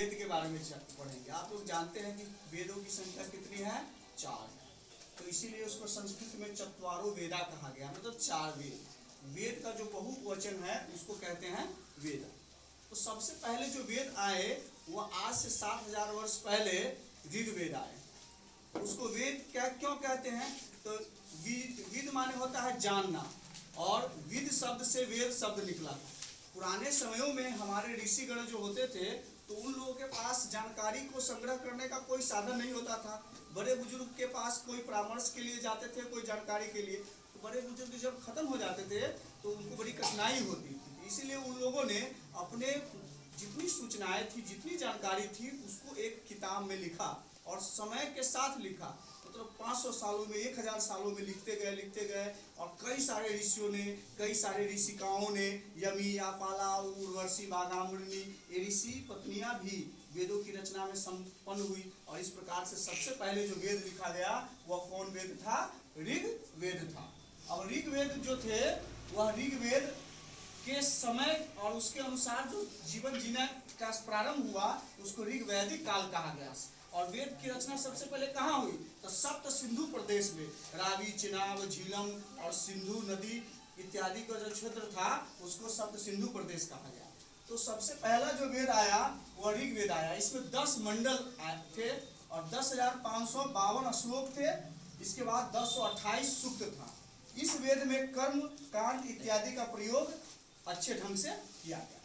वेद के बारे में पढ़ेंगे। आप लोग जानते हैं कि वेदों की संख्या कितनी है? 4 है। तो इसीलिए उसको संस्कृत में चत्वारो वेदा कहा गया, मतलब 4 वेद। वेद का जो बहुवचन है उसको कहते हैं वेद। तो सबसे पहले जो वेद आए वो आज से 7000 वर्ष पहले ऋग्वेद आए। उसको वेद क्या क्यों कहते हैं? तो विद माने होता है जानना, और विद शब्द से वेद शब्द निकला था। पुराने समयों में हमारे ऋषिगण जो होते थे तो उन लोगों के पास जानकारी को संग्रह करने का कोई साधन नहीं होता था। बड़े बुजुर्ग के पास कोई परामर्श के लिए जाते थे, कोई जानकारी के लिए, तो बड़े बुजुर्ग जब खत्म हो जाते थे तो उनको बड़ी कठिनाई होती थी। इसीलिए उन लोगों ने अपने जितनी सूचनाएं थी, जितनी जानकारी थी, उसको एक किताब में लिखा, और समय के साथ लिखा। मतलब 500 सालों में, 1000 सालों में लिखते गए, और कई सारे ऋषियों ने, कई सारे ऋषिकाओं ने, यमी, आपाला, उर्वशी, वाघामुनि, ये ऋषि पत्नियां भी वेदों की रचना में संपन्न हुई। और इस प्रकार से सबसे पहले जो वेद लिखा गया वह कौन वेद था? ऋग्वेद था। अब ऋग्वेद जो थे वह ऋग्वेद के समय और उसके अनुसार जो जीवन जीने का प्रारंभ हुआ उसको ऋग्वैदिक काल कहा गया। और वेद की रचना सबसे पहले कहाँ हुई? तो सप्त सिंधु प्रदेश में, रावी, चिनाब, झीलम और सिंधु नदी इत्यादि का जो क्षेत्र था उसको सप्त सिंधु प्रदेश कहा गया। तो सबसे पहला जो वेद आया वह ऋग्वेद आया। इसमें 10 मंडल थे और 10,552 श्लोक थे। इसके बाद 1028 सूक्त था। इस वेद में कर्म, कांड इत्यादि का प्रयोग अच्छे ढंग से किया गया।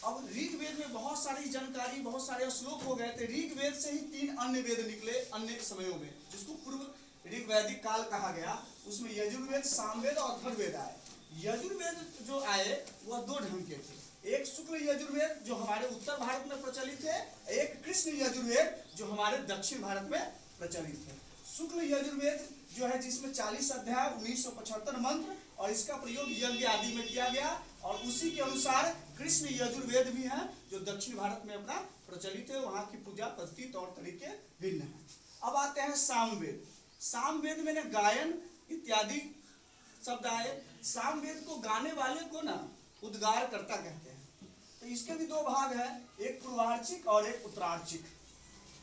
अब ऋग्वेद में बहुत सारी जानकारी, बहुत सारे श्लोक हो गए थे। ऋग्वेद से ही 3 अन्य वेद निकले अन्य समयों में, जिसको पूर्व ऋग्वैदिक काल कहा गया। उसमें यजुर्वेद, सामवेद और अथर्ववेद आए। यजुर्वेद जो आए वह 2 ढंग के थे। एक शुक्ल यजुर्वेद जो हमारे उत्तर भारत में प्रचलित है, एक कृष्ण यजुर्वेद जो हमारे दक्षिण भारत में प्रचलित है। शुक्ल यजुर्वेद जो है जिसमें 40 अध्याय, 1975 मंत्र, और इसका प्रयोग यज्ञ आदि में किया गया। और उसी के अनुसार कृष्ण यजुर्वेद भी है जो दक्षिण भारत में अपना प्रचलित है। वहाँ की पूजा पद्धति, तौर तरीके भिन्न है। अब आते हैं सामवेद। सामवेद में न गायन इत्यादि शब्द आए। सामवेद को गाने वाले को ना उद्गार करता कहते हैं। तो इसके भी 2 भाग है, एक पूर्वार्चिक और एक उत्तरार्चिक।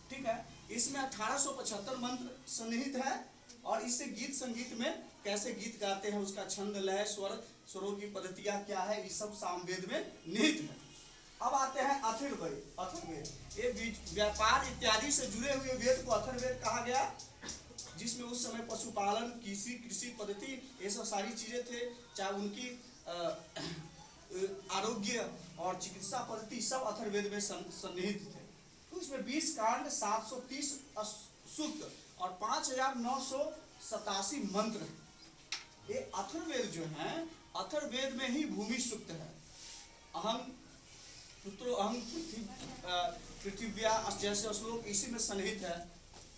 ठीक है। इसमें 1875 मंत्र सन्निहित है, और इससे गीत संगीत में कैसे गीत गाते हैं, उसका छंद, लय, स्वर, स्वरों की पद्धतियां क्या है, ये सब सामवेद में निहित है। अब आते हैं अथर्ववेद। अथर्ववेद ये व्यापार इत्यादि से जुड़े हुए वेद को अथर्ववेद कहा गया, जिसमें उस समय पशुपालन, कृषि पद्धति, ये सब सारी चीजें थे। चाहे उनकी आरोग्य और चिकित्सा पद्धति सब अथर्ववेद में सन्निहित थे। तो इसमें 20 कांड, 730 सूक्त और 5987 मंत्र हैं। ये अथर्ववेद जो है, अथर्ववेद में ही भूमि सूक्त है। अहम पुत्रो अहम पृथिव्या जैसे श्लोक इसी में सन्निहित है।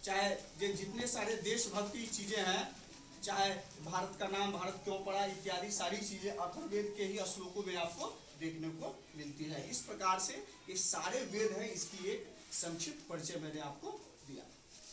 चाहे जितने सारे देशभक्ति चीजें हैं, चाहे भारत का नाम भारत क्यों पड़ा इत्यादि सारी चीजें अथर्ववेद के ही श्लोकों में आपको देखने को मिलती है। इस प्रकार से ये सारे वेद हैं, इसकी एक संक्षिप्त परिचय मैंने आपको